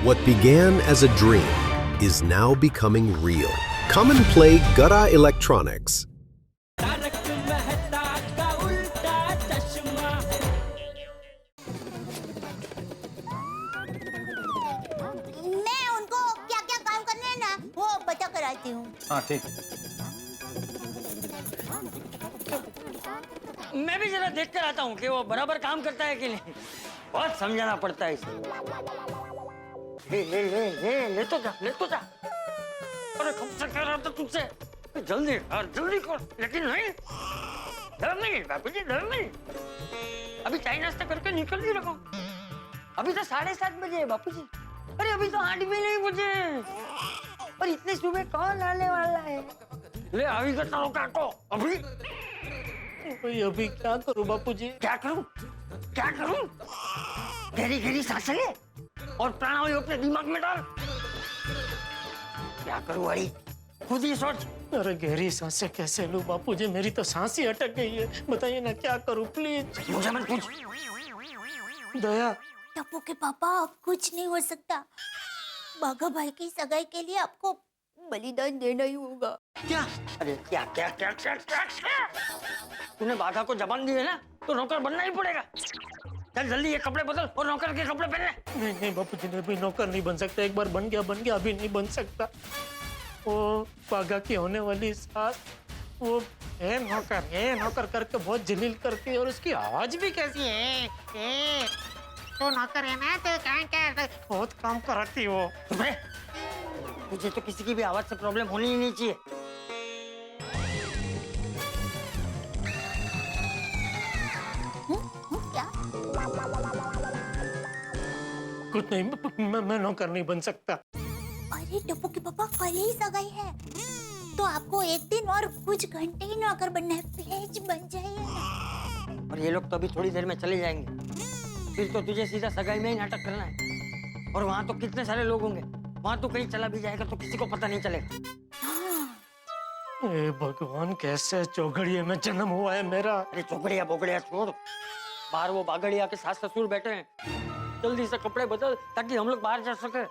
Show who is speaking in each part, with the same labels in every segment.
Speaker 1: What began as a dream is now becoming real. Come and play Gada Electronics.
Speaker 2: मैं उनको क्या-क्या काम करने हैं ना, वो बता कर आती हूँ।
Speaker 3: हाँ ठीक।
Speaker 4: मैं भी जरा देख कर आता हूँ कि वो बराबर काम करता है कि नहीं। बहुत समझाना पड़ता है इसे। ले तो जा, ले तो जा। अरे कब से कह रहा था तुझसे, जल्दी यार, जल्दी कर, लेकिन नहीं। डर नहीं बाबूजी, डर नहीं। अभी चाय नाश्ता करके निकल ही रहा। अभी तो 7:30 बजे है बापूजी। अरे अभी तो 8 भी नहीं बजे। और इतने सुबह कौन आने वाला है? ले अभी का ताऊ काटो अभी।
Speaker 5: अभी क्या करूं बापूजी?
Speaker 4: क्या करूं? क्या करूं? गहरी गहरी सांसें ले और प्राणायाम अपने दिमाग में डाल। क्या करूं भाई? खुद ही सोच।
Speaker 5: अरे गहरी सांसें कैसे लूं बापूजी? मेरी तो सांस ही अटक गई है। बताइए ना क्या करूं प्लीज।
Speaker 4: मुझे मत पूछ।
Speaker 5: दया।
Speaker 2: टप्पू के पापा, अब कुछ नहीं हो सकता। बाघा भाई की सगाई के लिए आपको बलिदान देना ही होगा।
Speaker 4: क्या? अरे क्या क्या क्या क्या क्या क्या? तूने बाघा को जबान दी है ना, तो नौकर बनना ही पड़ेगा। चल जल्दी ये कपड़े बदल और नौकर के कपड़े पहन ले।
Speaker 5: नहीं नहीं बापूजी, ने अभी नौकर नहीं बन सकता। एक बार बन गया, अभी नहीं बन सकता। वो बाघा की होने वाली सास, वो है नौकर करके बहुत जलील करती है और उसकी आवाज भी कैसी है। तो नौकर है ना, तो क्या बहुत काम कराती वो।
Speaker 4: मुझे तो किसी की भी आवाज से प्रॉब्लम होनी ही नहीं चाहिए।
Speaker 2: क्या?
Speaker 5: कुछ नहीं, मैं नौकर नहीं बन सकता।
Speaker 2: अरे टप्पू के पापा, कल ही सगाई है, तो आपको एक दिन और कुछ घंटे ही नौकर बनना है। प्लीज बन जाइए ना।
Speaker 4: और ये लोग तो अभी थोड़ी देर में चले जाएंगे। फिर तो तुझे सीधा सगाई में ही नाटक करना है। और वहाँ तो कितने सारे लोग होंगे। वहाँ तो कहीं चला भी जाएगा तो किसी को पता नहीं चलेगा।
Speaker 5: ए भगवान, कैसे चौगड़िए में जन्म हुआ है मेरा।
Speaker 4: अरे चौगड़िया बोगड़िया छोड़, बाहर वो बागड़िया के सास ससुर बैठे हैं। जल्दी से कपड़े बदल ताकि हम लोग बाहर जा सके।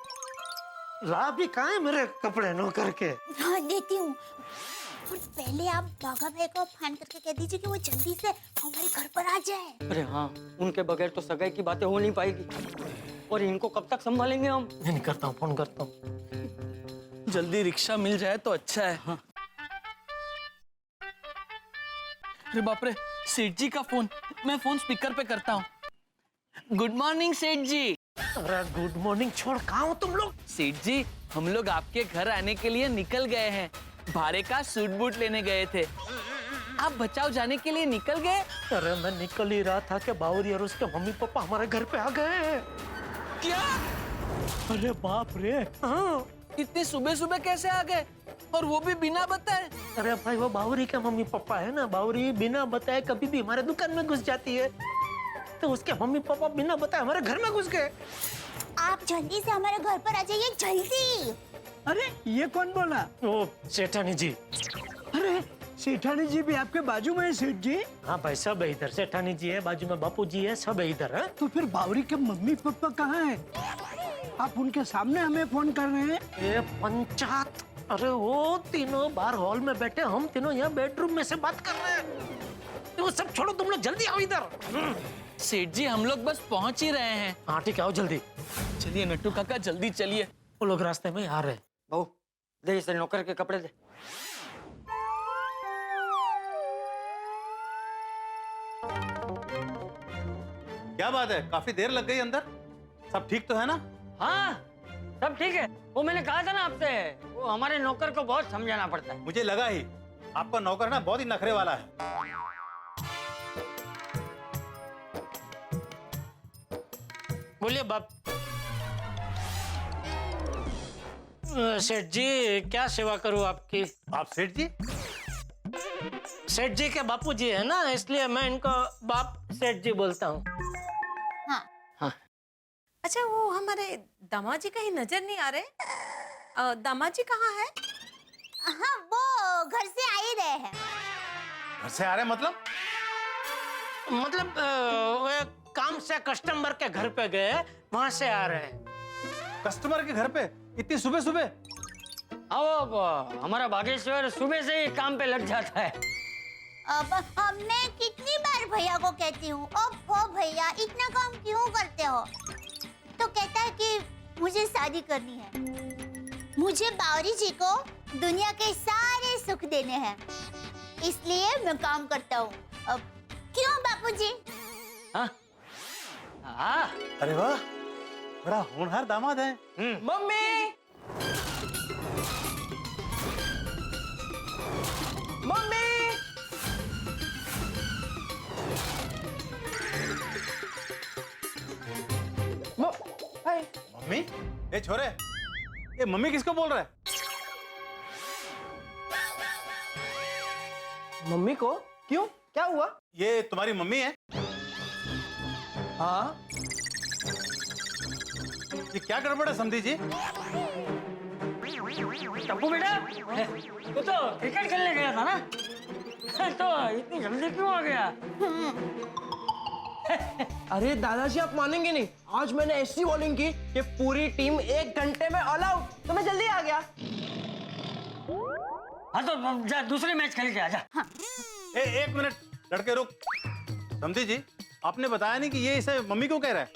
Speaker 5: ला भी कहाँ है मेरे कपड़े नौकर के?
Speaker 2: हाँ देती हूँ। और पहले आप बाघा भाई को फोन करके कह दीजिए कि वो जल्दी से हमारे घर पर आ जाए।
Speaker 4: अरे हाँ, उनके बगैर तो सगाई की बातें हो नहीं पाएगी। और इनको कब तक संभालेंगे हम?
Speaker 5: नहीं करता हूँ, फोन करता हूँ।
Speaker 3: जल्दी रिक्शा मिल जाए तो अच्छा है।
Speaker 4: हाँ।
Speaker 3: अरे बाप रे, सेठ जी का फोन। मैं फोन स्पीकर पे करता हूँ। गुड मॉर्निंग सेठ जी।
Speaker 5: अरे गुड मॉर्निंग छोड़, कहाँ हो तुम लोग?
Speaker 3: सेठ जी, हम लोग आपके घर आने के लिए निकल गए हैं। भाड़े का सूट बूट लेने गए थे। आप बचाव जाने के लिए निकल गए?
Speaker 5: अरे मैं निकल ही रहा था कि बावरी और उसके मम्मी पापा हमारे घर पे आ गए।
Speaker 3: क्या?
Speaker 5: अरे बाप रे। हाँ।
Speaker 3: इतनी सुबह सुबह कैसे आ गए, और वो भी बिना बताए?
Speaker 5: अरे भाई, वो बावरी के मम्मी पापा है ना, बावरी बिना बताए कभी भी हमारे दुकान में घुस जाती है, तो उसके मम्मी पापा बिना बताए हमारे घर में घुस गए।
Speaker 2: आप जल्दी से हमारे घर पर आ जाइए, जल्दी।
Speaker 6: अरे ये कौन बोला?
Speaker 5: ओ सेठानी जी।
Speaker 6: अरे सेठानी जी भी आपके बाजू में है सेठ जी?
Speaker 5: हाँ भाई, सब है इधर। सेठानी जी है बाजू में, बापू जी है, सब है इधर। है
Speaker 6: तो फिर बावरी के मम्मी पापा कहाँ हैं? आप उनके सामने हमें फोन कर रहे हैं?
Speaker 5: ये पंचायत। अरे वो तीनों बाहर हॉल में बैठे, हम तीनों यहाँ बेडरूम में से बात कर रहे हैं। तो वो सब छोड़ो, तुम लोग जल्दी आओ इधर।
Speaker 3: सेठ जी, हम लोग बस पहुंच ही रहे हैं।
Speaker 5: हाँ ठीक है, आओ जल्दी।
Speaker 3: चलिए नट्टू काका, जल्दी चलिए।
Speaker 5: वो लोग रास्ते में आ रहे हैं।
Speaker 4: बहू, दे इसे नौकर के कपड़े दे।
Speaker 7: क्या बात है, काफी देर लग गई अंदर। सब ठीक तो है ना?
Speaker 4: हाँ, सब ठीक है। वो मैंने कहा था ना आपसे, वो हमारे नौकर को बहुत समझाना पड़ता है।
Speaker 7: मुझे लगा ही, आपका नौकर ना बहुत ही नखरे वाला है।
Speaker 5: बोलिए बाप। सेठ जी, क्या सेवा करूं आपकी?
Speaker 7: आप सेठ जी?
Speaker 5: सेठ जी के बापू जी है ना, इसलिए मैं इनको बाप सेठ जी बोलता हूँ।
Speaker 2: हाँ।
Speaker 8: अच्छा, वो हमारे दामाद जी कहीं नजर नहीं आ रहे। दामाद जी कहाँ है?
Speaker 2: हाँ, वो घर से आ ही रहे हैं।
Speaker 7: घर से आ रहे मतलब?
Speaker 5: वो एक काम से कस्टमर के घर पे गए, वहां से आ रहे हैं।
Speaker 7: कस्टमर के घर पे इतनी सुबह सुबह?
Speaker 4: अब हमारा बागेश्वर सुबह से ही काम पे लग जाता है।
Speaker 2: अब मैं कितनी बार भैया को कहती हूँ, ओफो भैया इतना काम क्यों करते हो? तो कहता है कि मुझे शादी करनी है, मुझे बावरी जी को दुनिया के सारे सुख देने हैं, इसलिए मैं काम करता हूँ। अब क्यों बापूजी?
Speaker 4: हाँ हाँ।
Speaker 7: अरे वाह, बड़ा होनहार दामाद है।
Speaker 5: मम्मी, मम्मी, हाय।
Speaker 7: मम्मी? ए छोरे, ये मम्मी किसको बोल रहा है?
Speaker 5: मम्मी को? क्यों, क्या हुआ?
Speaker 7: ये तुम्हारी मम्मी है?
Speaker 5: हाँ।
Speaker 7: ये क्या गड़बड़ है समधी जी?
Speaker 4: टप्पू बेटा, तू तो क्रिकेट खेलने गया था ना, तो इतनी जल्दी क्यों आ गया?
Speaker 9: अरे दादाजी आप मानेंगे नहीं, आज मैंने ऐसी बॉलिंग की कि पूरी टीम 1 घंटे में ऑल आउट, तो मैं जल्दी आ गया।
Speaker 4: हाँ तो जा दूसरे मैच खेल के आ जा।
Speaker 7: एक मिनट लड़के रुक। समधी जी, आपने बताया नहीं कि ये इसे मम्मी को कह रहा है?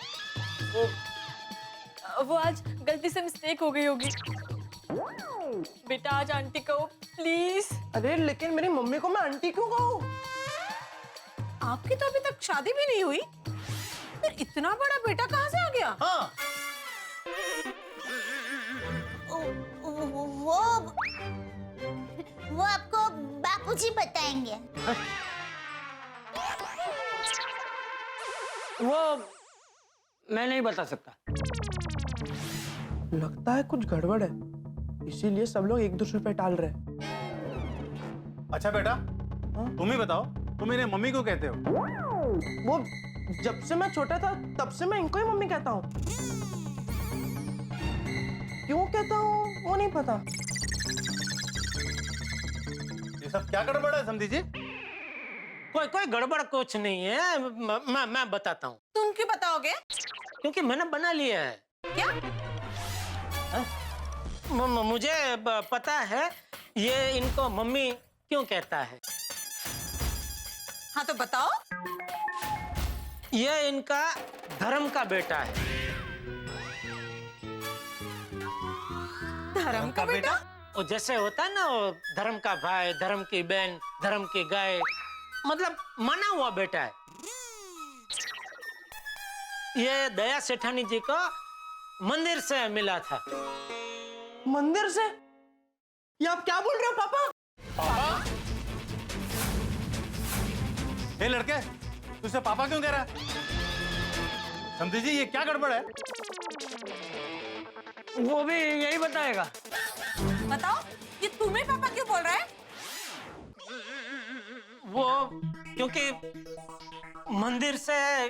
Speaker 8: वो आज गलती से मिस्टेक हो गई होगी। बेटा आज आंटी कहो प्लीज।
Speaker 9: अरे लेकिन मेरी मम्मी को मैं आंटी क्यों कहूँ?
Speaker 8: आपकी तो अभी तक शादी भी नहीं हुई, फिर इतना बड़ा बेटा कहाँ से आ गया?
Speaker 7: हाँ।
Speaker 2: वो आपको बापूजी बताएंगे।
Speaker 4: वो मैं नहीं बता सकता।
Speaker 9: लगता है कुछ गड़बड़ है, इसीलिए सब लोग एक दूसरे पे टाल रहे हैं।
Speaker 7: अच्छा बेटा, तुम ही बताओ, तुम इन्हें मम्मी को कहते हो?
Speaker 9: वो जब से मैं छोटा था तब से मैं इनको ही मम्मी कहता हूँ। क्यों कहता हूँ वो नहीं पता।
Speaker 7: ये सब क्या गड़बड़ है समधी जी?
Speaker 5: कोई गड़बड़ कुछ नहीं है, मैं बताता हूँ।
Speaker 8: तुम क्यों बताओगे?
Speaker 5: क्योंकि मैंने बना लिया है।
Speaker 8: क्या?
Speaker 5: मुझे पता है ये इनको मम्मी क्यों कहता है।
Speaker 8: हाँ तो बताओ।
Speaker 5: ये इनका धर्म का बेटा है।
Speaker 8: धर्म का बेटा?
Speaker 5: वो जैसे होता है ना, वो धर्म का भाई, धर्म की बहन, धर्म की गाय, मतलब माना हुआ बेटा है। ये दया सेठानी जी को मंदिर से मिला था।
Speaker 9: मंदिर से? ये आप क्या बोल रहे हो पापा?
Speaker 7: पापा? हे लड़के, तुझसे पापा क्यों कह रहा है? समधी जी, ये क्या गड़बड़ है?
Speaker 4: वो भी यही बताएगा।
Speaker 8: बताओ, ये तुम्हें पापा क्यों बोल रहा है?
Speaker 5: वो क्योंकि मंदिर से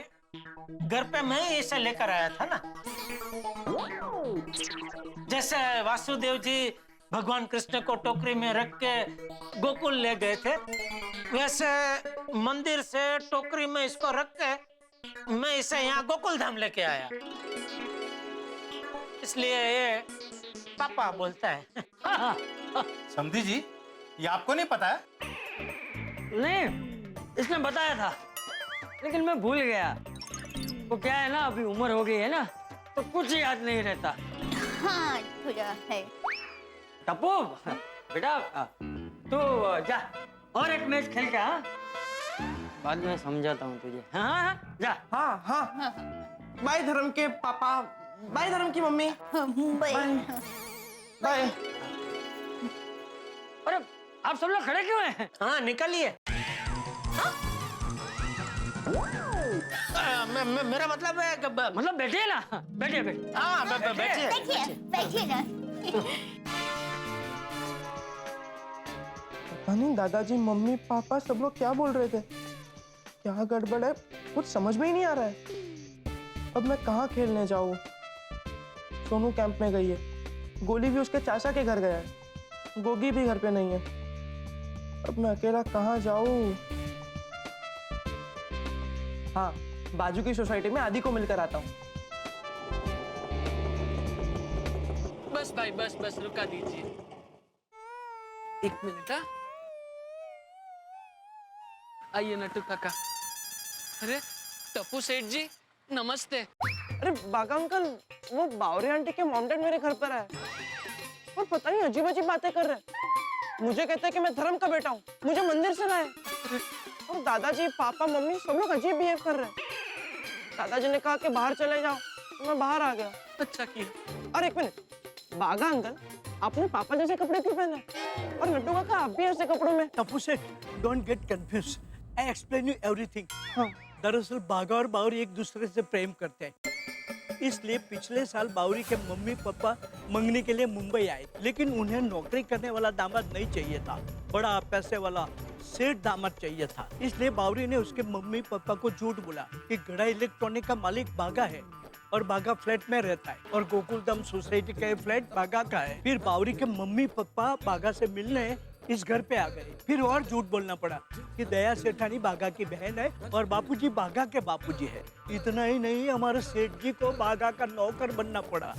Speaker 5: घर पे मैं इसे लेकर आया था ना। जैसे वासुदेव जी भगवान कृष्ण को टोकरी में रख के गोकुल ले गए थे, वैसे मंदिर से टोकरी में इसको रख के मैं इसे यहाँ गोकुल धाम लेके आया, इसलिए ये पापा बोलता है।
Speaker 7: समधी जी, ये आपको नहीं पता है?
Speaker 4: नहीं, इसने बताया था, लेकिन मैं भूल गया। वो क्या है ना, अभी उम्र हो गई है ना, तो कुछ याद नहीं रहता।
Speaker 2: हाँ थोड़ा है।
Speaker 4: टप्पू बेटा, तू जा और एक मैच खेल के। हाँ, बाद में समझाता हूँ तुझे। हाँ, जा।
Speaker 9: हाँ हाँ। बाय धर्म के पापा, बाय धर्म की मम्मी। बाय।
Speaker 4: अरे आप सब लोग खड़े क्यों हैं?
Speaker 5: हाँ निकलिए। मेरा मतलब है कि
Speaker 4: मतलब बैठिए ना, बैठिए बैठिए।
Speaker 5: हाँ बैठिए।
Speaker 2: बैठिए बैठिए ना।
Speaker 9: पता नहीं दादाजी, मम्मी, पापा सब लोग क्या बोल रहे थे। क्या गड़बड़ है, कुछ समझ में ही नहीं आ रहा है। अब मैं कहाँ खेलने जाऊँ? सोनू कैंप में गई है, गोली भी उसके चाचा के घर गया है, गोगी भी घर पे नहीं है। अब मैं अकेला कहाँ जाऊँ? हाँ, बाजू की सोसाइटी में आदि को मिलकर आता हूँ।
Speaker 3: बस भाई बस बस रुका दीजिए। एक मिनट। आइए नट्टू काका। अरे टप्पू सेठ जी नमस्ते।
Speaker 9: अरे बागा अंकल, वो बावरी आंटी के माउंटेन मेरे घर पर है और पता नहीं अजीब अजीब बातें कर रहे हैं। मुझे कहते हैं कि मैं धर्म का बेटा हूँ, मुझे मंदिर से लाए। और दादाजी, पापा, मम्मी सब लोग अजीब बिहेव कर रहे हैं। दादाजी ने कहा कि बाहर चले जाओ, तो मैं बाहर आ गया।
Speaker 3: अच्छा किया।
Speaker 9: और एक मिनट, बागा अंकल आपने पापा जैसे कपड़े क्यों पहने? और नट्टू काका आप भी ऐसे कपड़ों में?
Speaker 6: टप्पू सेठ, don't get confuse, I explain you everything. दरअसल बागा और बावरी एक दूसरे से प्रेम करते हैं, इसलिए पिछले साल बावरी के मम्मी पापा मंगने के लिए मुंबई आए, लेकिन उन्हें नौकरी करने वाला दामाद नहीं चाहिए था, बड़ा पैसे वाला सेठ दामाद चाहिए था। इसलिए बावरी ने उसके मम्मी पापा को झूठ बोला कि गड़ा इलेक्ट्रॉनिक का मालिक बागा है और बागा फ्लैट में रहता है और गोकुलधाम सोसाइटी का ये फ्लैट बागा का है। फिर बावरी के मम्मी पापा बागा से मिलने इस घर पे आ गए। फिर और झूठ बोलना पड़ा कि दया सेठानी बागा की बहन है और बापूजी बागा के बापूजी है। इतना ही नहीं, हमारे सेठ जी को बागा का नौकर बनना पड़ा।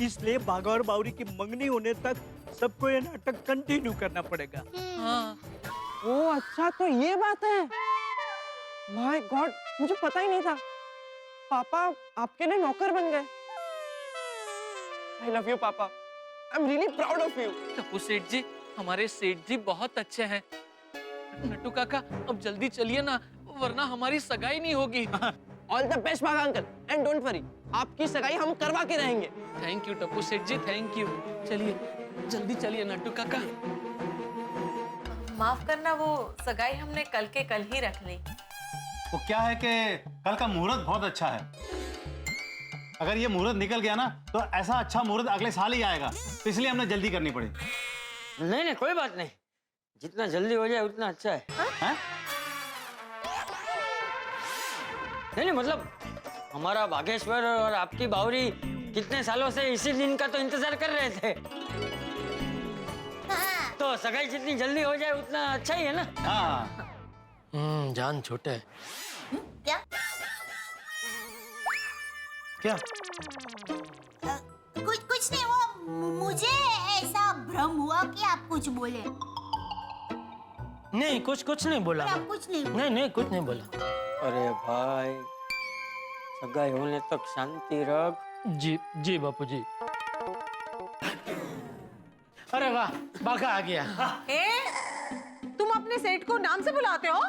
Speaker 6: इसलिए बागा और बावरी की मंगनी होने तक सबको ये नाटक कंटिन्यू करना पड़ेगा।
Speaker 3: हाँ।
Speaker 9: ओह अच्छा, तो ये बात है। माय गॉड, मुझे पता ही नहीं था। पापा आपके लिए नौकर बन गए। आई लव यू पापा, I am really proud of you.
Speaker 3: Tappu सेठ जी, हमारे सेठ जी बहुत अच्छे हैं। नट्टू काका अब जल्दी चलिए ना, वरना हमारी सगाई नहीं होगी।
Speaker 9: ऑल द बेस्ट बागा अंकल, एंड डोंट वरी, आपकी सगाई हम करवा के रहेंगे।
Speaker 3: थैंक यू टप्पू सेठ जी, थैंक यू। चलिए जल्दी चलिए नट्टू काका।
Speaker 10: माफ करना, वो सगाई हमने कल के कल ही रख ली।
Speaker 7: वो क्या है कि कल का मुहूर्त बहुत अच्छा है। अगर ये मुहूर्त निकल गया ना तो ऐसा अच्छा मुहूर्त अगले साल ही आएगा, तो इसलिए हमने जल्दी करनी पड़ी।
Speaker 4: नहीं नहीं कोई बात नहीं, जितना जल्दी हो जाए उतना अच्छा है।
Speaker 7: हैं?
Speaker 4: नहीं मतलब हमारा बागेश्वर और आपकी बावरी कितने सालों से इसी दिन का तो इंतजार कर रहे थे।
Speaker 2: हाँ।
Speaker 4: तो सगाई जितनी जल्दी हो जाए उतना अच्छा ही है ना।
Speaker 7: हाँ।
Speaker 5: जान छोटे।
Speaker 2: क्या?
Speaker 6: क्या?
Speaker 2: कुछ नहीं, वो मुझे ऐसा भ्रम हुआ कि आप कुछ बोले।
Speaker 5: नहीं, कुछ नहीं बोला।
Speaker 2: आप कुछ नहीं
Speaker 5: नहीं नहीं, कुछ नहीं बोला।
Speaker 4: अरे भाई, सगाई होने तक शांति रख।
Speaker 5: जी जी बापू जी। अरे वाह, बागा आ गया।
Speaker 10: तुम अपने सेठ को नाम से बुलाते हो?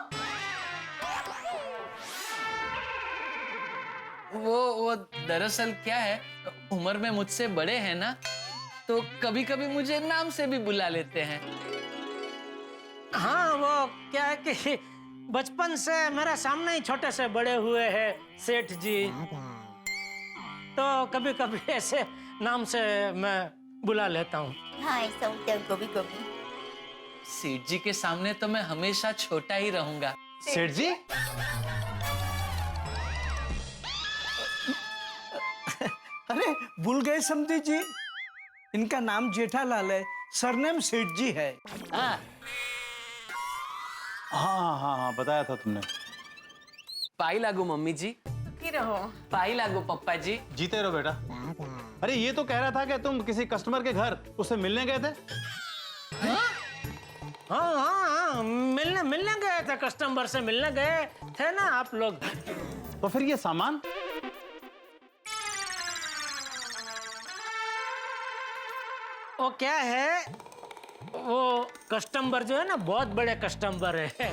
Speaker 3: वो दरअसल क्या है, उम्र में मुझसे बड़े हैं ना, तो कभी कभी मुझे नाम से भी बुला लेते हैं।
Speaker 5: हाँ, वो क्या है कि बचपन से मेरे सामने ही छोटे से बड़े हुए हैं सेठ जी, तो कभी कभी ऐसे नाम से मैं बुला लेता हूँ।
Speaker 2: हाँ, ऐसा होता है कभी कभी।
Speaker 3: सेठ जी के सामने तो मैं हमेशा छोटा ही रहूंगा।
Speaker 7: सेठ जी?
Speaker 6: अरे भूल गए समधी जी, इनका नाम जेठालाल है, सरनेम सेठ जी है।
Speaker 4: हाँ
Speaker 7: हाँ हाँ हाँ, बताया था तुमने।
Speaker 3: पाई लागू मम्मी जी।
Speaker 10: की रहो।
Speaker 3: पाई लागू पप्पा जी।
Speaker 7: जीते रहो बेटा। अरे ये तो कह रहा था कि तुम किसी कस्टमर के घर उससे मिलने गए थे।
Speaker 5: हाँ, मिलने गए थे, कस्टमर से मिलने गए थे ना आप लोग।
Speaker 7: तो फिर ये सामान?
Speaker 5: वो क्या है, वो कस्टमर जो है ना, बहुत बड़े कस्टमर है,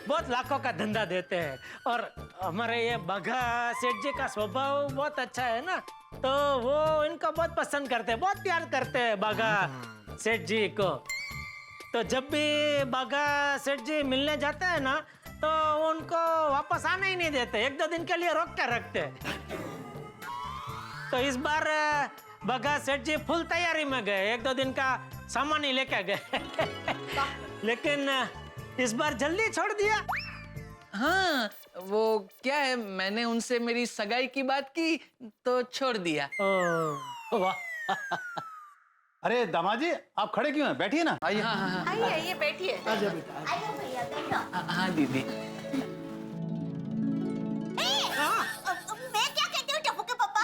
Speaker 5: बहुत लाखों का धंधा देते हैं। और हमारे ये बागा सेठ जी का स्वभाव बहुत अच्छा है ना, तो वो इनको बहुत पसंद करते हैं, बहुत प्यार करते हैं बागा सेठ जी को। तो जब भी बागा सेठ जी मिलने जाते हैं ना, तो उनको वापस आने ही नहीं देते, एक दो दिन के लिए रोक कर रखते हैं। तो इस बार बागा सेठ जी फुल तैयारी में गए, एक दो दिन का सामान ही लेके गए। लेकिन इस बार जल्दी छोड़ दिया।
Speaker 3: हाँ, वो क्या है, मैंने उनसे मेरी सगाई की बात की तो छोड़ दिया।
Speaker 5: ओह वाह।
Speaker 7: अरे दामाद जी, आप खड़े क्यों हैं? बैठिए ना। आइए।
Speaker 3: हाँ हाँ हाँ।
Speaker 10: आइए आइए बैठिए।
Speaker 6: आजा बेटा।
Speaker 2: आइए भैया, बैठो।
Speaker 3: हाँ दीदी।
Speaker 2: मैं क्या कहती हूँ टप्पू के पापा?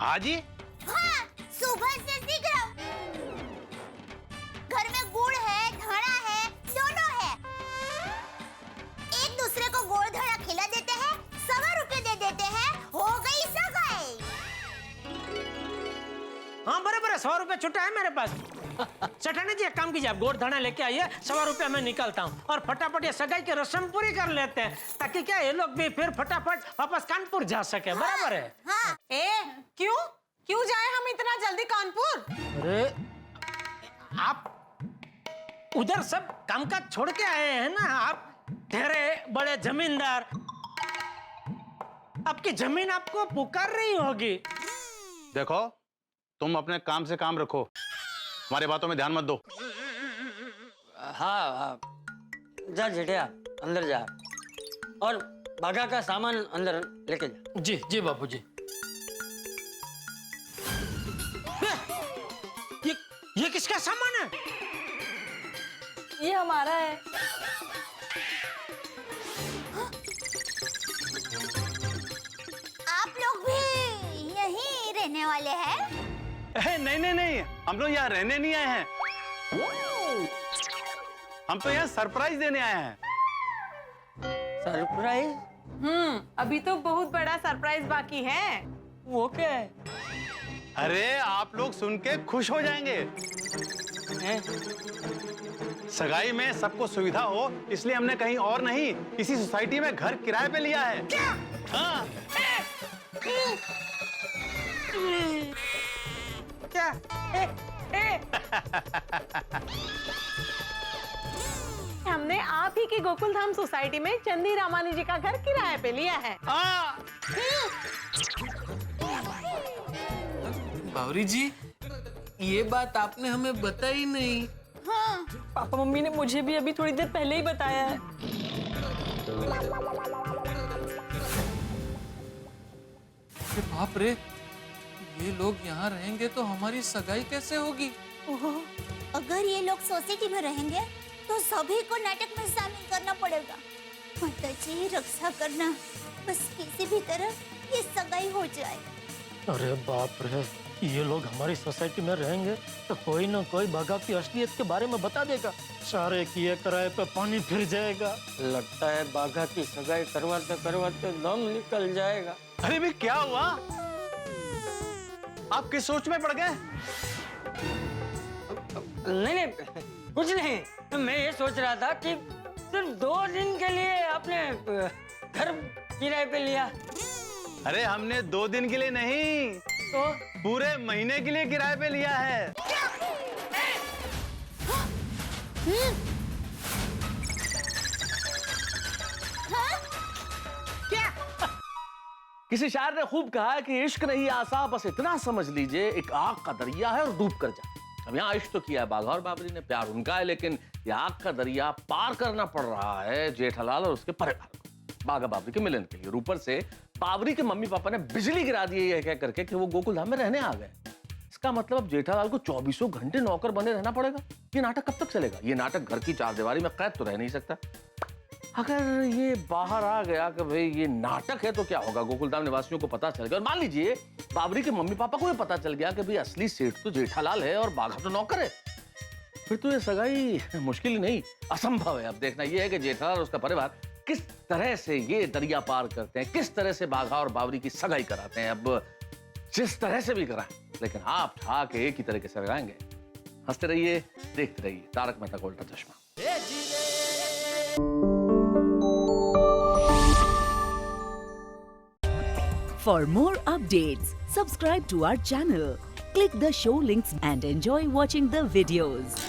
Speaker 7: हाँ जी।
Speaker 2: हाँ, सुबह से सीख रहा हूँ। घर में गुड़ है, धड़ा है, दोनों है। एक दूसरे को गुड़ धड़ा खिला देते हैं, 100 रुपए दे देते हैं, हो गई सगाई।
Speaker 5: हाँ बराबर है, 100 रुपए छुट्टा है मेरे पास। सेठानी जी एक काम कीजिए, आप गोड़ धना लेके आइए, 100 रुपया मैं निकालता हूँ और फटाफट ये सगाई की रस्म पूरी कर लेते हैं, ताकि क्या ये लोग भी फिर फटाफट वापस कानपुर जा सके। बराबर है?
Speaker 2: हाँ,
Speaker 10: क्यों जाए हम इतना जल्दी कानपुर?
Speaker 5: अरे आप उधर सब कामकाज छोड़ के आए हैं ना, आप ठहरे बड़े जमींदार, आपकी जमीन आपको पुकार रही होगी।
Speaker 7: देखो, तुम अपने काम से काम रखो, हमारी बातों में ध्यान मत दो।
Speaker 4: हाँ, जा जेठिया अंदर जा और बागा का सामान अंदर लेके जा।
Speaker 5: जी जी बापूजी। ये किसका सामान है?
Speaker 8: ये हमारा है।
Speaker 2: आप लोग भी यहीं रहने वाले हैं?
Speaker 7: नहीं, हम लोग यहाँ रहने नहीं आए हैं, हम तो यहाँ सरप्राइज देने आए हैं।
Speaker 4: सरप्राइज?
Speaker 10: अभी तो बहुत बड़ा सरप्राइज बाकी है।
Speaker 4: वो क्या है?
Speaker 7: अरे आप लोग सुन के खुश हो जाएंगे। सगाई में सबको सुविधा हो, इसलिए हमने कहीं और नहीं, इसी सोसाइटी में घर किराए पे लिया है। क्या? हाँ।
Speaker 5: क्या?
Speaker 10: हमने आप ही की गोकुल धाम सोसाइटी में चंदी रामानी जी का घर किराए पे लिया है।
Speaker 3: बावरी जी, ये बात आपने हमें बताई नहीं।
Speaker 2: हाँ,
Speaker 8: पापा मम्मी ने मुझे भी अभी थोड़ी देर पहले ही बताया है।
Speaker 3: बाप रे, ये लोग यहाँ रहेंगे तो हमारी सगाई कैसे होगी?
Speaker 2: ओहो, अगर ये लोग सोसाइटी में रहेंगे तो सभी को नाटक में शामिल करना पड़ेगा। माताजी रक्षा करना, बस किसी भी तरह ये सगाई हो जाए।
Speaker 5: अरे बाप रे, ये लोग हमारी सोसाइटी में रहेंगे तो कोई ना कोई बागा की असलियत के बारे में बता देगा, सारे किए कराए पे पानी फिर जाएगा।
Speaker 4: लगता है बागा की सगाई करवाते करवाते दम निकल जाएगा।
Speaker 7: अरे भी क्या हुआ? आप किस सोच में पड़ गए?
Speaker 4: नहीं, कुछ नहीं। मैं ये सोच रहा था कि सिर्फ 2 दिन के लिए आपने घर किराए पे लिया।
Speaker 7: अरे हमने 2 दिन के लिए नहीं,
Speaker 4: तो
Speaker 7: पूरे महीने के लिए किराए पे लिया है।
Speaker 11: किसी शायर ने खूब कहा है कि इश्क नहीं आसा, बस इतना समझ लीजिए एक आग का दरिया है और डूब कर जाए। अब यहाँ इश्क तो किया है बाघा और बाबरी ने, प्यार उनका है, लेकिन ये आग का दरिया पार करना पड़ रहा है जेठालाल और उसके परिवार को बाघा बाबरी के मिलन के लिए। और ऊपर से बाबरी के मम्मी पापा ने बिजली गिरा दी है कह करके कि वो गोकुल धाम में रहने आ गए। इसका मतलब अब जेठालाल को 24 घंटे नौकर बने रहना पड़ेगा। ये नाटक कब तक चलेगा? ये नाटक घर की 4 दीवारी में कैद तो रह नहीं सकता। अगर ये बाहर आ गया कि भाई ये नाटक है तो क्या होगा? गोकुलधाम निवासियों को पता चल गया, और मान लीजिए बाबरी के मम्मी पापा को भी पता चल गया कि भाई असली सेठ तो जेठालाल है और बाघा तो नौकर है, फिर तो ये सगाई मुश्किल ही नहीं असंभव है। अब देखना ये है कि जेठालाल और उसका परिवार किस तरह से ये दरिया पार करते हैं, किस तरह से बाघा और बाबरी की सगाई कराते हैं। अब जिस तरह से भी कराएं, लेकिन आप ठाक एक ही तरीके से लगाएंगे। हंसते रहिए, देखते रहिए तारक मेहता का उल्टा चश्मा।
Speaker 12: For more updates, subscribe to our channel, click the show links and enjoy watching the videos.